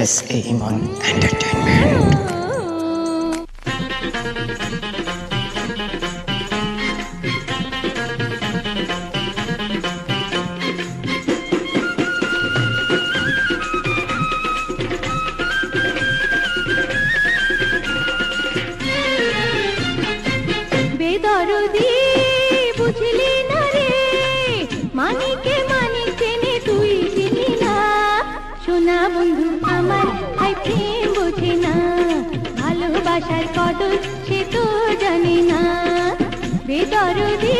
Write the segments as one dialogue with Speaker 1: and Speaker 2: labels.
Speaker 1: SA Iman Entertainment.
Speaker 2: বেদরদি বুঝলি না রে, মানিকে মানিক চেনে তুই চিনি না। সোনা বন্ধু আমার ভাই প্রেম বোঝে না, ভালোবাসার কদর সে তো জানে না। বেদরদি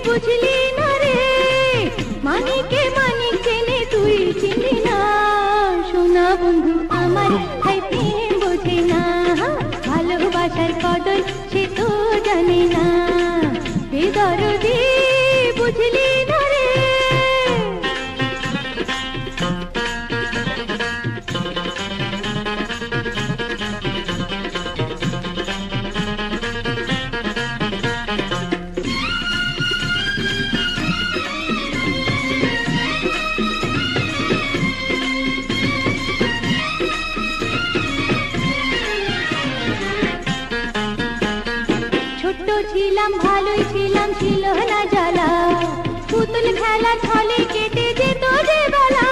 Speaker 2: বুঝলি না রে, মানিকে মানিক চেনে তুই চিনি না। সোনা বন্ধু আমার ভাই প্রেম বোঝে না, ভালোবাসার কদর সে তো জানে না। বেদরদি বুঝলি না রে। ছোট্ট ছিলাম ভালোই ছিলাম, ছিল না জ্বালা, পুতুল খেলা ছলে কেটে যেত যে বেলা।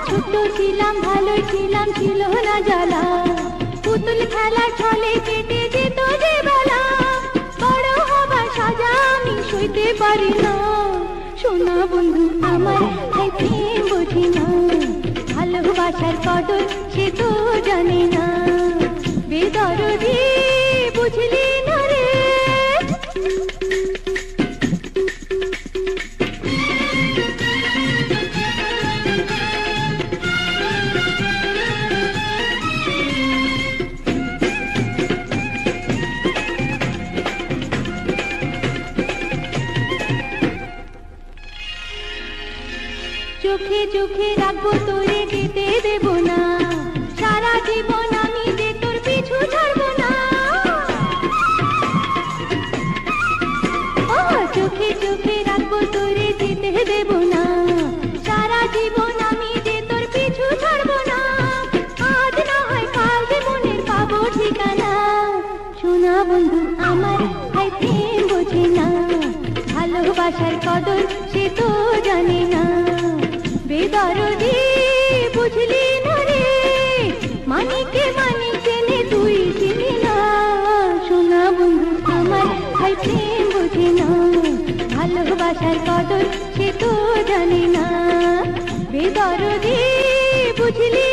Speaker 2: ছোট্ট ছিলাম ভালোই ছিলাম, ছিল না জ্বালা, পুতুল খেলা ছলে কেটে যেত যে বেলা। বড় হবার সাজা আমি সইতে পারি না। সোনা বন্ধু আমার ভাই প্রেম বোঝে না, ভালোবাসার কদর সে তো জানে না। বেদরদি বুঝলি না রে। চোখে চোখে রাখবো তোরে, যেতে দেব না, সারা জীবন আমি যে তোর পিছু ছাড়বো না। চোখে চোখে রাখবো তোরে, যেতে দেব না, সারা জীবন আমি যে তোর পিছু ছাড়বো না। আজ না হয় কাল জীবনের পাবো ঠিকানা। সোনা বন্ধু আমার ভাই প্রেম বোঝে না, ভালোবাসার কদর সে তো জানে না। বেদরদি বুঝলি না রে, মানিকে মানিক চেনে তুই চিনি না। সোনা বন্ধু আমার ভাই প্রেম বোঝে না, ভালোবাসার কদর সে তো জানে না। বেদরদি বুঝলি